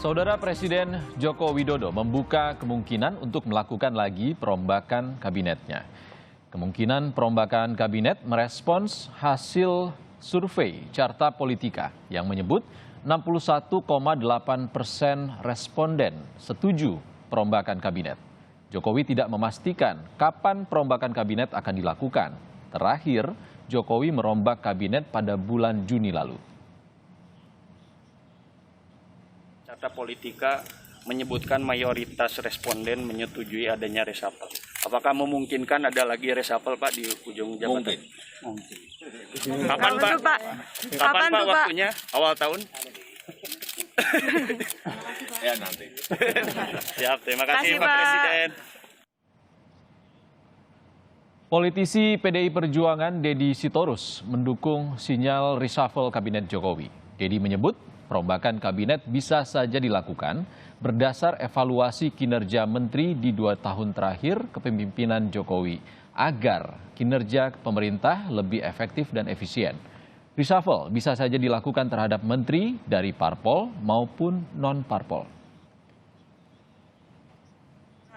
Saudara Presiden Joko Widodo membuka kemungkinan untuk melakukan lagi perombakan kabinetnya. Kemungkinan perombakan kabinet merespons hasil survei Carta Politika yang menyebut 61,8% responden setuju perombakan kabinet. Jokowi tidak memastikan kapan perombakan kabinet akan dilakukan. Terakhir, Jokowi merombak kabinet pada bulan Juni lalu. Carta Politika menyebutkan mayoritas responden menyetujui adanya reshuffle. Apakah memungkinkan ada lagi reshuffle, Pak, di ujung jabatan? Mungkin. Kapan, Pak? Kapan, Pak, waktunya? Awal tahun? Ya, nanti. Siap, terima kasih, Pak Presiden. Politisi PDI Perjuangan Deddy Sitorus mendukung sinyal reshuffle kabinet Jokowi. Deddy menyebut perombakan kabinet bisa saja dilakukan berdasar evaluasi kinerja menteri di 2 tahun terakhir kepemimpinan Jokowi agar kinerja pemerintah lebih efektif dan efisien. Reshuffle bisa saja dilakukan terhadap menteri dari parpol maupun non-parpol.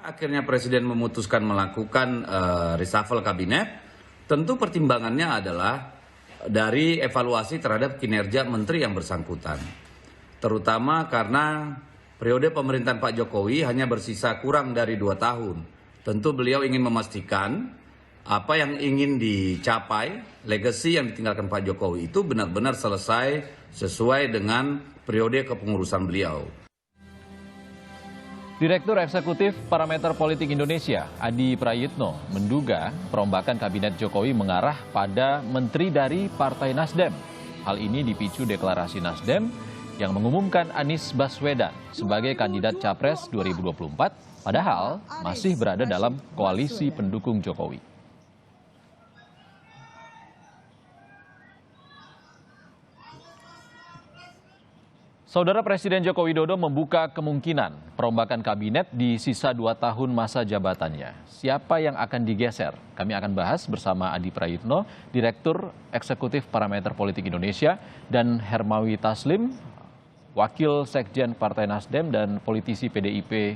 Akhirnya Presiden memutuskan melakukan reshuffle kabinet, tentu pertimbangannya adalah dari evaluasi terhadap kinerja menteri yang bersangkutan. Terutama karena periode pemerintahan Pak Jokowi hanya bersisa kurang dari 2 tahun. Tentu beliau ingin memastikan apa yang ingin dicapai, legasi yang ditinggalkan Pak Jokowi itu benar-benar selesai sesuai dengan periode kepengurusan beliau. Direktur Eksekutif Parameter Politik Indonesia, Adi Prayitno, menduga perombakan kabinet Jokowi mengarah pada menteri dari Partai Nasdem. Hal ini dipicu deklarasi Nasdem yang mengumumkan Anies Baswedan sebagai kandidat Capres 2024, padahal masih berada dalam koalisi pendukung Jokowi. Saudara Presiden Joko Widodo membuka kemungkinan perombakan kabinet di sisa 2 tahun masa jabatannya. Siapa yang akan digeser? Kami akan bahas bersama Adi Prayitno, Direktur Eksekutif Parameter Politik Indonesia, dan Hermawi Taslim, Wakil Sekjen Partai Nasdem dan politisi PDIP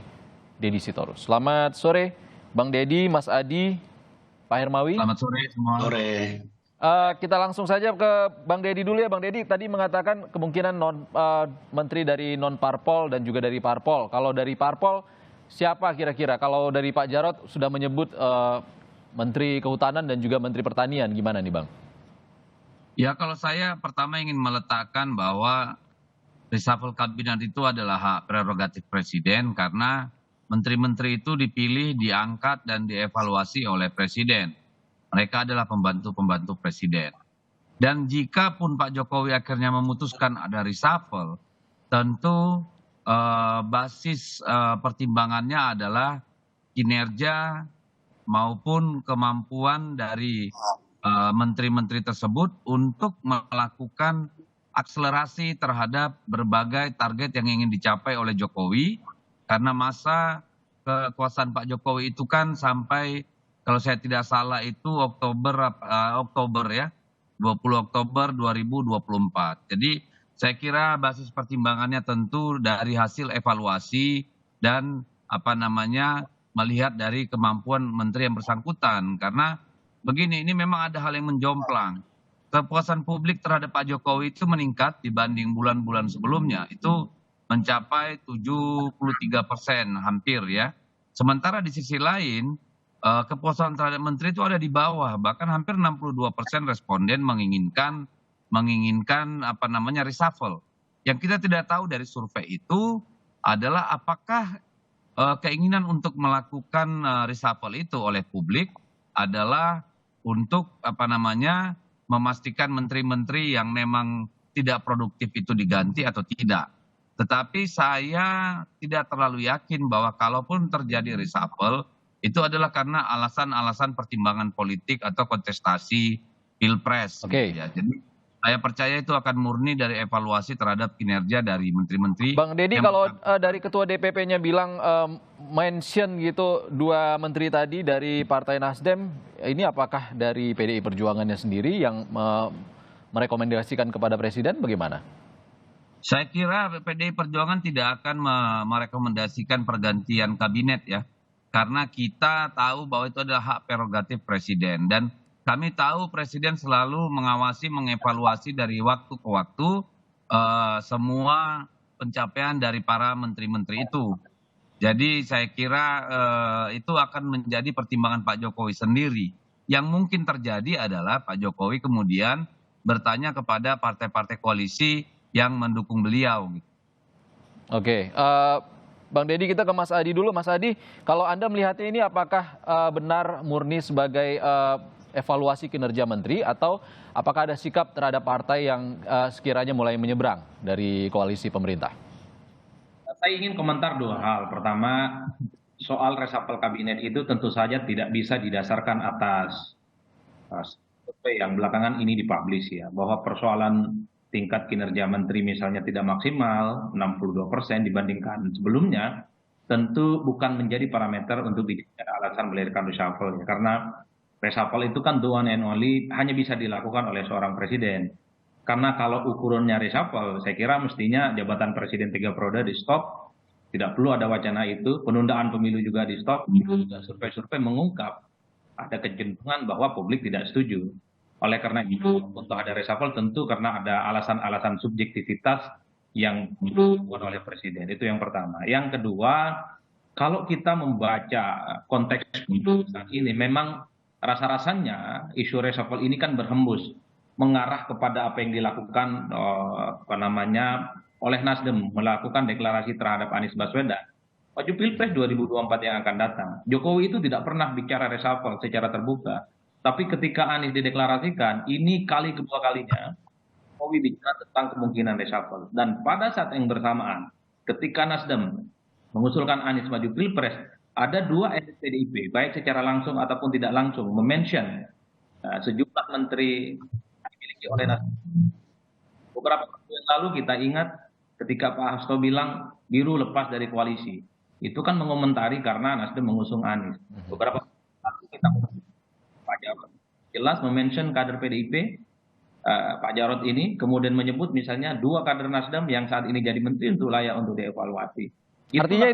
Deddy Sitorus. Selamat sore, Bang Deddy, Mas Adi, Pak Hermawi. Selamat sore semua. Sore. Kita langsung saja ke Bang Deddy dulu ya. Bang Deddy tadi mengatakan kemungkinan menteri dari non-parpol dan juga dari parpol. Kalau dari parpol siapa kira-kira? Kalau dari Pak Jarod sudah menyebut Menteri Kehutanan dan juga Menteri Pertanian. Gimana nih Bang? Ya kalau saya pertama ingin meletakkan bahwa reshuffle kabinet itu adalah hak prerogatif Presiden karena menteri-menteri itu dipilih, diangkat dan dievaluasi oleh Presiden. Mereka adalah pembantu-pembantu Presiden. Dan jika pun Pak Jokowi akhirnya memutuskan ada reshuffle, tentu basis pertimbangannya adalah kinerja maupun kemampuan dari menteri-menteri tersebut untuk melakukan akselerasi terhadap berbagai target yang ingin dicapai oleh Jokowi. Karena masa kekuasaan Pak Jokowi itu kan sampai, kalau saya tidak salah itu Oktober ya, 20 Oktober 2024. Jadi saya kira basis pertimbangannya tentu dari hasil evaluasi dan melihat dari kemampuan menteri yang bersangkutan. Karena begini, ini memang ada hal yang menjomplang. Kepuasan publik terhadap Pak Jokowi itu meningkat dibanding bulan-bulan sebelumnya. Itu mencapai 73% hampir ya. Sementara di sisi lain, kepuasan terhadap menteri itu ada di bawah, bahkan hampir 62% responden menginginkan reshuffle. Yang kita tidak tahu dari survei itu adalah apakah keinginan untuk melakukan reshuffle itu oleh publik adalah untuk memastikan menteri-menteri yang memang tidak produktif itu diganti atau tidak. Tetapi saya tidak terlalu yakin bahwa kalaupun terjadi reshuffle itu adalah karena alasan-alasan pertimbangan politik atau kontestasi pilpres. Oke. Ya. Jadi saya percaya itu akan murni dari evaluasi terhadap kinerja dari menteri-menteri. Bang Deddy, kalau dari Ketua DPP-nya bilang mention gitu 2 menteri tadi dari Partai Nasdem, ini apakah dari PDI Perjuangannya sendiri yang merekomendasikan kepada Presiden bagaimana? Saya kira PDI Perjuangan tidak akan merekomendasikan pergantian kabinet ya. Karena kita tahu bahwa itu adalah hak prerogatif presiden. Dan kami tahu presiden selalu mengawasi, mengevaluasi dari waktu ke waktu semua pencapaian dari para menteri-menteri itu. Jadi saya kira itu akan menjadi pertimbangan Pak Jokowi sendiri. Yang mungkin terjadi adalah Pak Jokowi kemudian bertanya kepada partai-partai koalisi yang mendukung beliau. Oke, Bang Deddy, kita ke Mas Adi dulu. Mas Adi, kalau Anda melihatnya ini apakah benar murni sebagai evaluasi kinerja menteri atau apakah ada sikap terhadap partai yang sekiranya mulai menyeberang dari koalisi pemerintah? Saya ingin komentar dua hal. Pertama, soal reshuffle kabinet itu tentu saja tidak bisa didasarkan atas survei yang belakangan ini dipublish ya, bahwa persoalan tingkat kinerja menteri misalnya tidak maksimal 62% dibandingkan sebelumnya, tentu bukan menjadi parameter untuk dijadikan alasan melahirkan reshuffle ya. Karena reshuffle itu kan the one and only hanya bisa dilakukan oleh seorang presiden. Karena kalau ukurannya reshuffle, saya kira mestinya jabatan presiden 3 periode di stop, tidak perlu ada wacana itu, penundaan pemilu juga di stop, juga survei-survei mengungkap ada kecenderungan bahwa publik tidak setuju. Oleh karena itu, untuk ada reshuffle tentu karena ada alasan-alasan subjektivitas yang dilakukan oleh presiden. Itu yang pertama. Yang kedua, kalau kita membaca konteks saat ini, memang rasa-rasanya isu reshuffle ini kan berhembus mengarah kepada apa yang dilakukan oleh Nasdem, melakukan deklarasi terhadap Anies Baswedan. Maju Pilpres 2024 yang akan datang. Jokowi itu tidak pernah bicara reshuffle secara terbuka. Tapi ketika Anies dideklarasikan, ini kali kedua kalinya Jokowi bicara tentang kemungkinan reshuffle. Dan pada saat yang bersamaan, ketika Nasdem mengusulkan Anies maju Pilpres, ada dua elit PDIP, baik secara langsung ataupun tidak langsung, memention sejumlah menteri yang dimiliki oleh Nasdem. Beberapa waktu yang lalu kita ingat ketika Pak Hasto bilang biru lepas dari koalisi. Itu kan mengomentari karena Nasdem mengusung Anies. Beberapa waktu lalu kita Pak Jarod jelas memention kader PDIP, Pak Jarod ini kemudian menyebut misalnya dua kader Nasdem yang saat ini jadi menteri untuk layak untuk dievaluasi. Artinya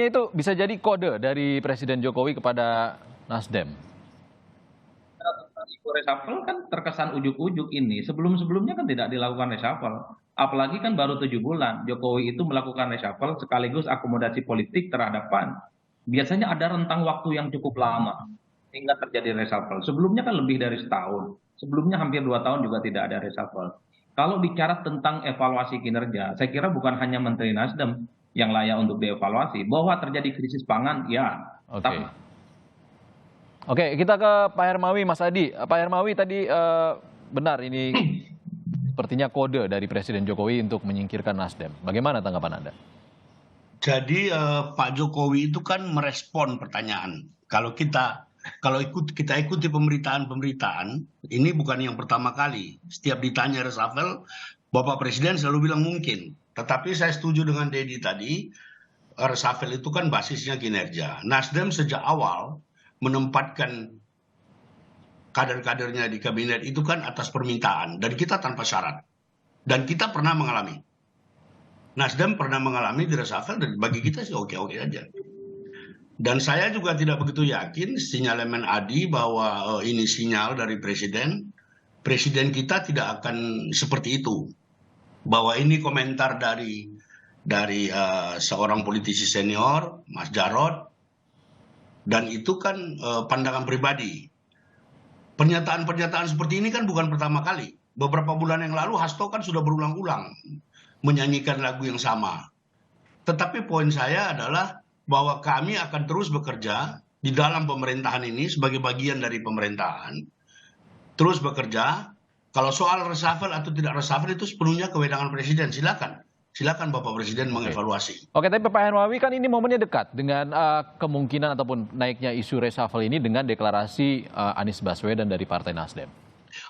itu bisa jadi kode dari Presiden Jokowi kepada Nasdem. Isu reshuffle kan terkesan ujuk-ujuk ini. Sebelum-sebelumnya kan tidak dilakukan reshuffle. Apalagi kan baru 7 bulan Jokowi itu melakukan reshuffle sekaligus akomodasi politik terhadap PAN. Biasanya ada rentang waktu yang cukup lama hingga terjadi reshuffle. Sebelumnya kan lebih dari setahun. Sebelumnya hampir 2 tahun juga tidak ada reshuffle. Kalau bicara tentang evaluasi kinerja, saya kira bukan hanya Menteri Nasdem yang layak untuk dievaluasi. Bahwa terjadi krisis pangan, ya. Oke, kita ke Pak Hermawi, Mas Adi. Pak Hermawi tadi benar ini sepertinya kode dari Presiden Jokowi untuk menyingkirkan Nasdem. Bagaimana tanggapan Anda? Jadi Pak Jokowi itu kan merespon pertanyaan. Kalau kita ikuti pemberitaan, ini bukan yang pertama kali. Setiap ditanya reshuffle, Bapak Presiden selalu bilang mungkin. Tetapi saya setuju dengan Deddy tadi, reshuffle itu kan basisnya kinerja. Nasdem sejak awal menempatkan kader-kadernya di kabinet itu kan atas permintaan. Dan kita tanpa syarat. Dan kita pernah mengalami. Nasdem pernah mengalami di reshuffle, dan bagi kita sih oke-oke aja. Dan saya juga tidak begitu yakin sinyalemen Adi bahwa ini sinyal dari presiden. Presiden kita tidak akan seperti itu. Bahwa ini komentar dari seorang politisi senior, Mas Jarod. Dan itu kan pandangan pribadi. Pernyataan-pernyataan seperti ini kan bukan pertama kali. Beberapa bulan yang lalu Hasto kan sudah berulang-ulang menyanyikan lagu yang sama. Tetapi poin saya adalah bahwa kami akan terus bekerja di dalam pemerintahan ini sebagai bagian dari pemerintahan. Terus bekerja. Kalau soal reshuffle atau tidak reshuffle itu sepenuhnya kewenangan presiden. Silakan Bapak Presiden mengevaluasi. Oke, tapi Pak Hermawi kan ini momennya dekat dengan kemungkinan ataupun naiknya isu reshuffle ini dengan deklarasi Anies Baswedan dari Partai Nasdem.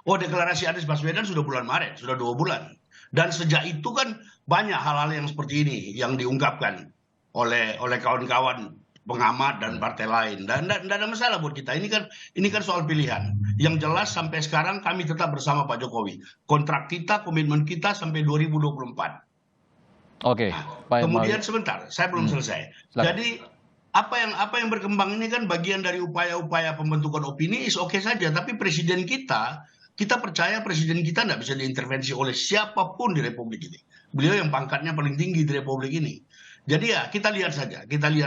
Oh, deklarasi Anies Baswedan sudah bulan Maret, sudah 2 bulan. Dan sejak itu kan banyak hal-hal yang seperti ini yang diungkapkan oleh kawan-kawan pengamat dan partai lain. Dan tidak ada masalah buat kita. Ini kan soal pilihan. Yang jelas sampai sekarang kami tetap bersama Pak Jokowi. Kontrak kita, komitmen kita sampai 2024. Oke, Pak Kemudian Hermawi. sebentar, saya belum selesai. Silakan. Jadi apa yang berkembang ini kan bagian dari upaya-upaya pembentukan opini is oke saja, tapi presiden kita percaya presiden kita tidak bisa diintervensi oleh siapapun di Republik ini. Beliau yang pangkatnya paling tinggi di Republik ini. Jadi ya kita lihat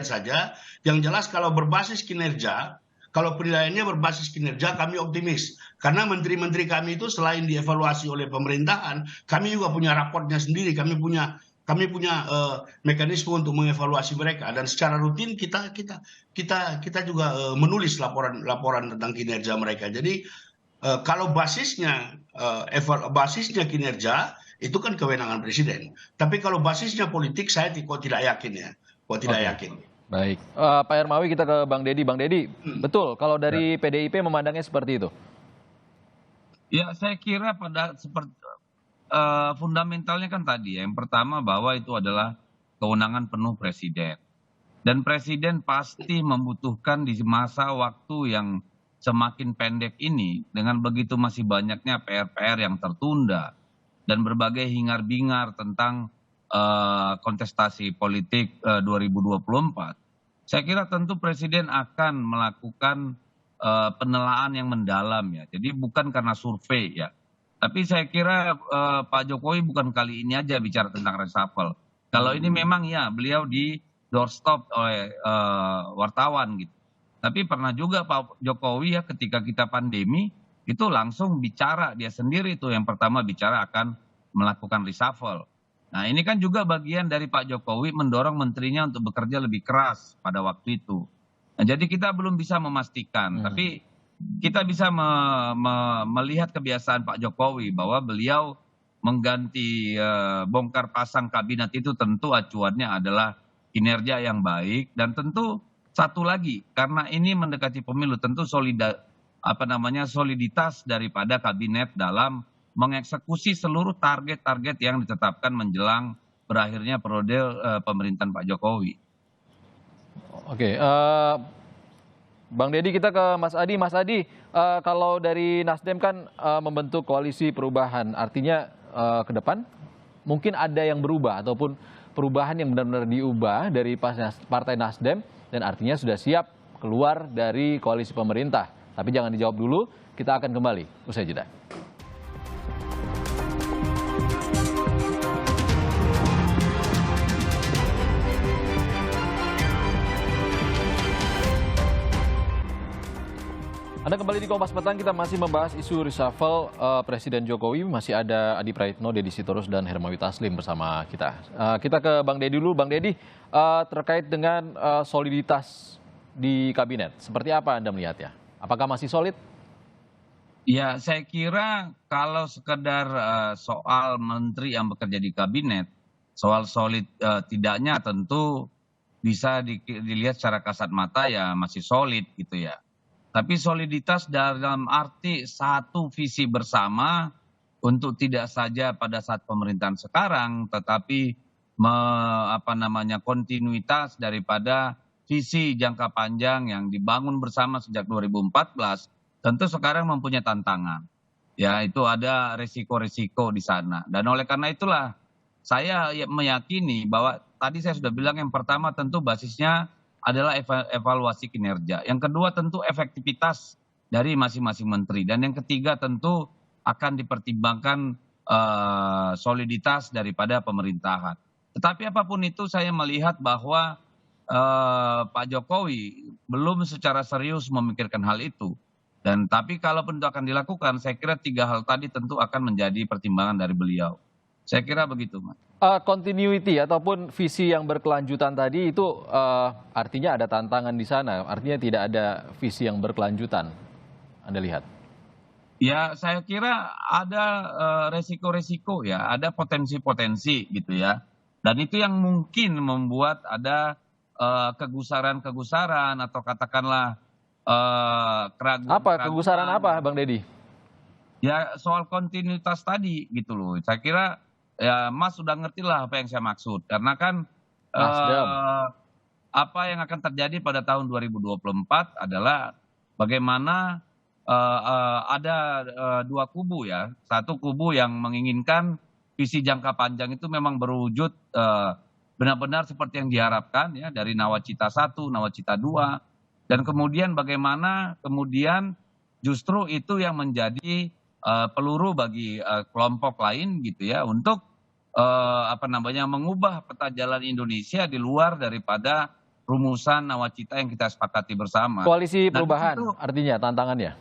saja. Yang jelas kalau berbasis kinerja, kalau penilaiannya berbasis kinerja, kami optimis. Karena menteri-menteri kami itu selain dievaluasi oleh pemerintahan, kami juga punya raportnya sendiri. Kami punya mekanisme untuk mengevaluasi mereka, dan secara rutin kita juga menulis laporan tentang kinerja mereka. Jadi kalau basisnya kinerja itu kan kewenangan presiden. Tapi kalau basisnya politik, saya kok tidak yakin ya. Kok tidak Oke. yakin. Baik, Pak Hermawi, kita ke Bang Deddy. Bang Deddy, betul kalau dari PDIP memandangnya seperti itu? Ya, saya kira pada seperti fundamentalnya kan tadi ya. Yang pertama bahwa itu adalah kewenangan penuh presiden. Dan presiden pasti membutuhkan di masa waktu yang semakin pendek ini, dengan begitu masih banyaknya PR-PR yang tertunda dan berbagai hingar-bingar tentang kontestasi politik 2024. Saya kira tentu presiden akan melakukan penelaan yang mendalam ya. Jadi bukan karena survei ya. Tapi saya kira Pak Jokowi bukan kali ini aja bicara tentang reshuffle. Kalau ini memang ya beliau di doorstop oleh wartawan gitu. Tapi pernah juga Pak Jokowi ya ketika kita pandemi itu langsung bicara dia sendiri tuh yang pertama bicara akan melakukan reshuffle. Nah ini kan juga bagian dari Pak Jokowi mendorong menterinya untuk bekerja lebih keras pada waktu itu. Nah, jadi kita belum bisa memastikan, tapi kita bisa melihat kebiasaan Pak Jokowi bahwa beliau mengganti bongkar pasang kabinet itu tentu acuannya adalah kinerja yang baik, dan tentu satu lagi karena ini mendekati pemilu tentu soliditas daripada kabinet dalam mengeksekusi seluruh target-target yang ditetapkan menjelang berakhirnya periode pemerintahan Pak Jokowi. Oke, Bang Deddy, kita ke Mas Adi. Mas Adi, kalau dari Nasdem kan membentuk koalisi perubahan, artinya ke depan mungkin ada yang berubah ataupun perubahan yang benar-benar diubah dari Partai Nasdem dan artinya sudah siap keluar dari koalisi pemerintah. Tapi jangan dijawab dulu, kita akan kembali usai jeda. Anda kembali di Kompas Petang, kita masih membahas isu reshuffle Presiden Jokowi. Masih ada Adi Praitno, Deddy Sitorus, dan Hermawi Taslim bersama kita. Kita ke Bang Deddy dulu. Bang Deddy, terkait dengan soliditas di kabinet, seperti apa Anda melihatnya? Apakah masih solid? Ya, saya kira kalau sekedar soal menteri yang bekerja di kabinet, soal solid tidaknya tentu bisa dilihat secara kasat mata ya masih solid gitu ya. Tapi soliditas dalam arti satu visi bersama untuk tidak saja pada saat pemerintahan sekarang, tetapi kontinuitas daripada visi jangka panjang yang dibangun bersama sejak 2014, tentu sekarang mempunyai tantangan. Ya, itu ada resiko-resiko di sana. Dan oleh karena itulah saya meyakini bahwa tadi saya sudah bilang yang pertama tentu basisnya adalah evaluasi kinerja. Yang kedua tentu efektivitas dari masing-masing menteri. Dan yang ketiga tentu akan dipertimbangkan soliditas daripada pemerintahan. Tetapi apapun itu saya melihat bahwa Pak Jokowi belum secara serius memikirkan hal itu. Dan tapi kalaupun itu akan dilakukan, saya kira tiga hal tadi tentu akan menjadi pertimbangan dari beliau. Saya kira begitu, Mas. Continuity ataupun visi yang berkelanjutan tadi itu artinya ada tantangan di sana, artinya tidak ada visi yang berkelanjutan, Anda lihat? Ya, saya kira ada resiko-resiko ya, ada potensi-potensi gitu ya. Dan itu yang mungkin membuat ada kegusaran-kegusaran atau katakanlah keraguan. Apa kegusaran apa, Bang Deddy? Ya, soal kontinuitas tadi gitu loh. Saya kira ya Mas sudah ngerti lah apa yang saya maksud. Karena kan apa yang akan terjadi pada tahun 2024 adalah bagaimana ada dua kubu ya. Satu kubu yang menginginkan visi jangka panjang itu memang berwujud benar-benar seperti yang diharapkan ya dari Nawacita 1, Nawacita 2, dan kemudian bagaimana kemudian justru itu yang menjadi peluru bagi kelompok lain gitu ya untuk mengubah peta jalan Indonesia di luar daripada rumusan nawacita yang kita sepakati bersama. Koalisi Nah, perubahan di situ artinya tantangannya.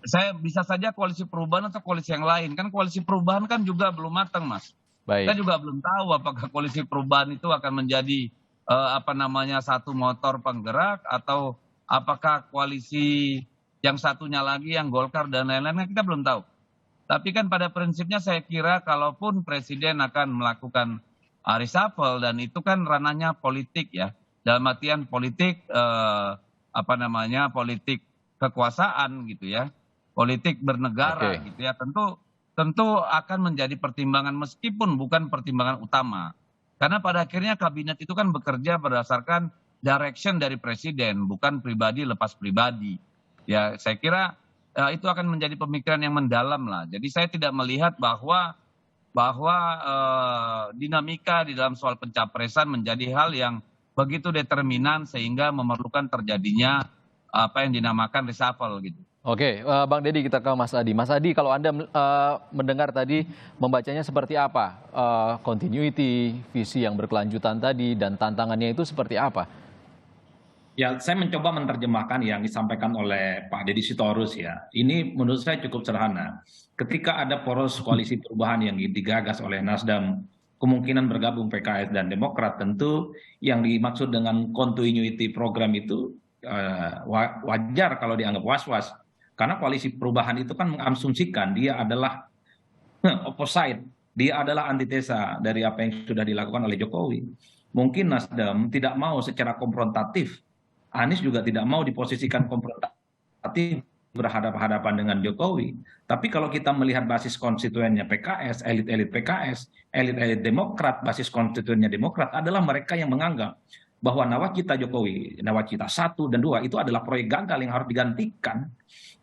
saya bisa saja koalisi perubahan atau koalisi yang lain. Kan koalisi perubahan kan juga belum matang, Mas. Kita Baik. juga belum tahu apakah koalisi perubahan itu akan menjadi satu motor penggerak atau apakah koalisi yang satunya lagi yang Golkar dan lain-lain, kan kita belum tahu. Tapi kan pada prinsipnya saya kira kalaupun presiden akan melakukan reshuffle dan itu kan ranahnya politik ya. Dalam artian politik politik kekuasaan gitu ya. Politik bernegara Oke. gitu ya. Tentu akan menjadi pertimbangan meskipun bukan pertimbangan utama. Karena pada akhirnya kabinet itu kan bekerja berdasarkan direction dari presiden, bukan pribadi lepas pribadi. Ya, saya kira itu akan menjadi pemikiran yang mendalam lah. Jadi saya tidak melihat bahwa dinamika di dalam soal pencapresan menjadi hal yang begitu determinan sehingga memerlukan terjadinya apa yang dinamakan reshuffle gitu. Oke, Bang Deddy, kita ke Mas Adi. Mas Adi, kalau Anda mendengar tadi, membacanya seperti apa? Continuity, visi yang berkelanjutan tadi, dan tantangannya itu seperti apa? Ya, saya mencoba menerjemahkan yang disampaikan oleh Pak Deddy Sitorus ya. Ini menurut saya cukup sederhana. Ketika ada poros koalisi perubahan yang digagas oleh Nasdem, kemungkinan bergabung PKS dan Demokrat, tentu yang dimaksud dengan continuity program itu wajar kalau dianggap was-was. Karena koalisi perubahan itu kan mengasumsikan dia adalah opposite, dia adalah antitesa dari apa yang sudah dilakukan oleh Jokowi. Mungkin Nasdem tidak mau secara konfrontatif, Anies juga tidak mau diposisikan konfrontatif berhadapan-hadapan dengan Jokowi. Tapi kalau kita melihat basis konstituennya PKS, elit-elit PKS, elit-elit Demokrat, basis konstituennya Demokrat adalah mereka yang menganggap bahwa nawacita Jokowi, nawacita 1 dan 2 itu adalah proyek gagal yang harus digantikan.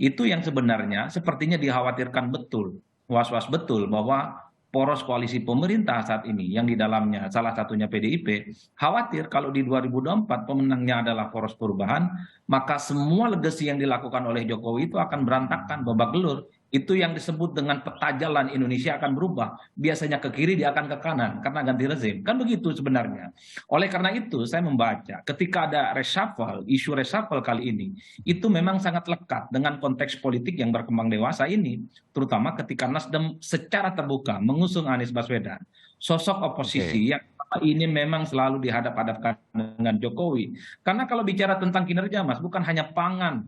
Itu yang sebenarnya sepertinya dikhawatirkan betul, was-was betul bahwa poros koalisi pemerintah saat ini yang di dalamnya salah satunya PDIP khawatir kalau di 2024 pemenangnya adalah poros perubahan, maka semua legasi yang dilakukan oleh Jokowi itu akan berantakan, babak belur. Itu yang disebut dengan peta jalan Indonesia akan berubah. Biasanya ke kiri, dia akan ke kanan karena ganti rezim. Kan begitu sebenarnya. Oleh karena itu saya membaca ketika ada reshuffle, isu reshuffle kali ini, itu memang sangat lekat dengan konteks politik yang berkembang dewasa ini. Terutama ketika Nasdem secara terbuka mengusung Anies Baswedan. Sosok oposisi yang ini memang selalu dihadap-hadapkan dengan Jokowi. Karena kalau bicara tentang kinerja, Mas, bukan hanya pangan.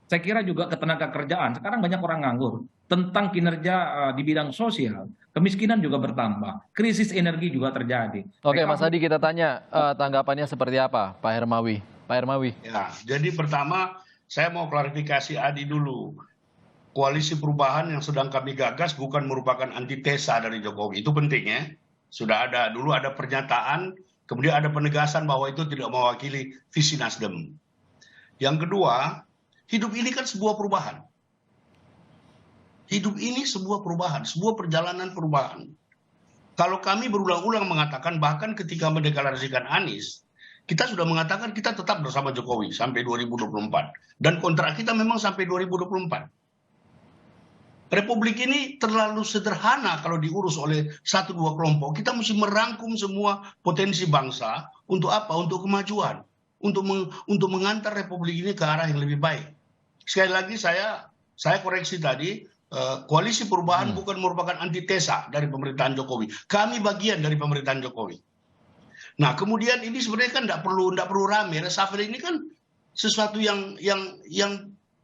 Saya kira juga ketenaga kerjaan. Sekarang banyak orang nganggur. Tentang kinerja di bidang sosial, kemiskinan juga bertambah. Krisis energi juga terjadi. Oke, Mas Adi, kita tanya tanggapannya seperti apa, Pak Hermawi. Pak Hermawi. Ya, jadi pertama saya mau klarifikasi Adi dulu. Koalisi perubahan yang sedang kami gagas bukan merupakan antitesa dari Jokowi. Itu penting ya. Sudah ada, dulu ada pernyataan, kemudian ada penegasan bahwa itu tidak mewakili visi Nasdem. Yang kedua, hidup ini kan sebuah perubahan. Hidup ini sebuah perubahan, sebuah perjalanan perubahan. Kalau kami berulang-ulang mengatakan, bahkan ketika mendeklarasikan Anies, kita sudah mengatakan kita tetap bersama Jokowi sampai 2024. Dan kontrak kita memang sampai 2024. Republik ini terlalu sederhana kalau diurus oleh 1-2 kelompok. Kita mesti merangkum semua potensi bangsa untuk apa? Untuk kemajuan. Untuk mengantar Republik ini ke arah yang lebih baik. Sekali lagi saya koreksi tadi, koalisi perubahan bukan merupakan antitesa dari pemerintahan Jokowi. Kami bagian dari pemerintahan Jokowi. Nah, kemudian ini sebenarnya kan tidak perlu rame. Reshuffle ini kan sesuatu yang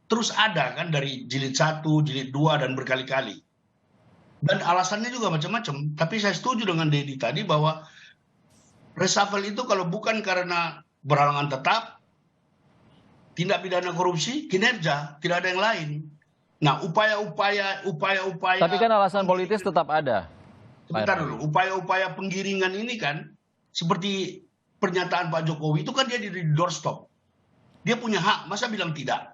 terus ada kan dari jilid 1, jilid 2 dan berkali-kali. Dan alasannya juga macam-macam. Tapi saya setuju dengan Deddy tadi bahwa reshuffle itu kalau bukan karena berhalangan tetap, tindak pidana korupsi, kinerja, tidak ada yang lain. Nah, upaya-upaya. Tapi kan alasan politis tetap ada. Sebentar dulu, upaya-upaya penggiringan ini kan, seperti pernyataan Pak Jokowi itu kan dia di doorstop. Dia punya hak, masa bilang tidak?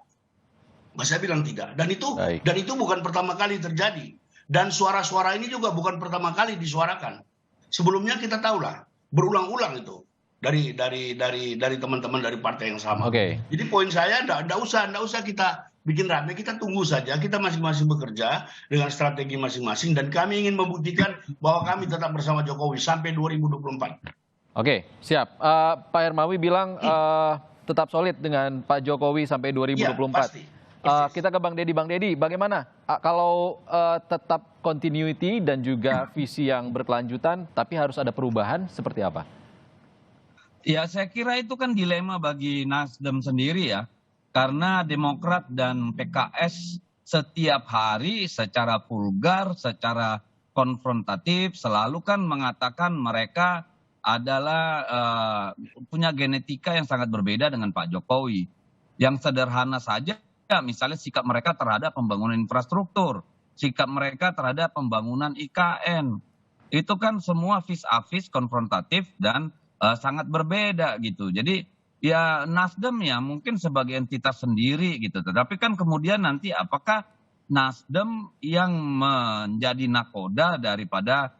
Masa bilang tidak? Dan itu bukan pertama kali terjadi. Dan suara-suara ini juga bukan pertama kali disuarakan. Sebelumnya kita tahulah, berulang-ulang itu dari teman-teman dari partai yang sama. Oke. Jadi poin saya enggak usah kita bikin rame, kita tunggu saja, kita masing-masing bekerja dengan strategi masing-masing dan kami ingin membuktikan bahwa kami tetap bersama Jokowi sampai 2024. Oke, siap. Pak Hermawi bilang tetap solid dengan Pak Jokowi sampai 2024. Iya, pasti. Persis. Kita ke Bang Deddy. Bang Deddy, bagaimana kalau tetap continuity dan juga visi yang berkelanjutan, tapi harus ada perubahan seperti apa? Ya, saya kira itu kan dilema bagi Nasdem sendiri ya. Karena Demokrat dan PKS setiap hari secara vulgar, secara konfrontatif selalu kan mengatakan mereka adalah punya genetika yang sangat berbeda dengan Pak Jokowi. Yang sederhana saja, misalnya sikap mereka terhadap pembangunan infrastruktur, sikap mereka terhadap pembangunan IKN. Itu kan semua vis-a-vis konfrontatif dan sangat berbeda gitu. Jadi ya Nasdem ya mungkin sebagai entitas sendiri gitu. Tetapi kan kemudian nanti apakah Nasdem yang menjadi nakoda daripada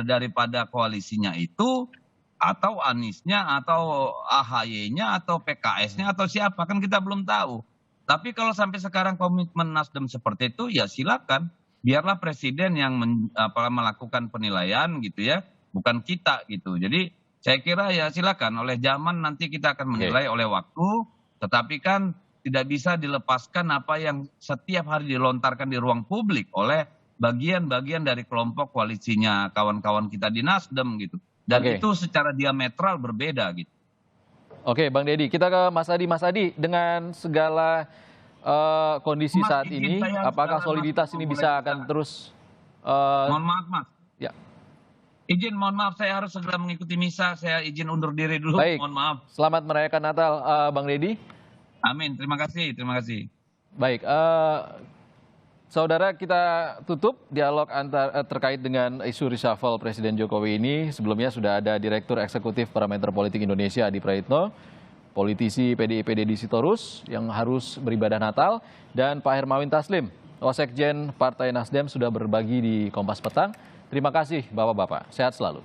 daripada koalisinya itu, atau Aniesnya, atau AHY-nya, atau PKS-nya, atau siapa, kan kita belum tahu. Tapi kalau sampai sekarang komitmen Nasdem seperti itu, ya silakan. Biarlah presiden yang melakukan penilaian gitu ya, bukan kita gitu. Jadi saya kira ya silakan, oleh zaman nanti kita akan menilai oleh waktu, tetapi kan tidak bisa dilepaskan apa yang setiap hari dilontarkan di ruang publik oleh bagian-bagian dari kelompok koalisinya kawan-kawan kita di Nasdem gitu. Dan itu secara diametral berbeda gitu. Oke, Bang Deddy, kita ke Mas Adi. Mas Adi, dengan segala kondisi saat ini, apakah soliditas ini bisa akan terus... Mohon maaf, Mas. Ya. Izin, mohon maaf, saya harus segera mengikuti misa. Saya izin undur diri dulu. Baik. Mohon maaf. Selamat merayakan Natal, Bang Deddy. Amin. Terima kasih. Terima kasih. Baik. Saudara, kita tutup dialog terkait dengan isu reshuffle Presiden Jokowi ini. Sebelumnya sudah ada Direktur Eksekutif Parameter Politik Indonesia Adi Praitno, politisi PDIP Deddy Sitorus yang harus beribadah Natal, dan Pak Hermawi Taslim, Wasekjen Partai Nasdem sudah berbagi di Kompas Petang. Terima kasih Bapak-Bapak, sehat selalu.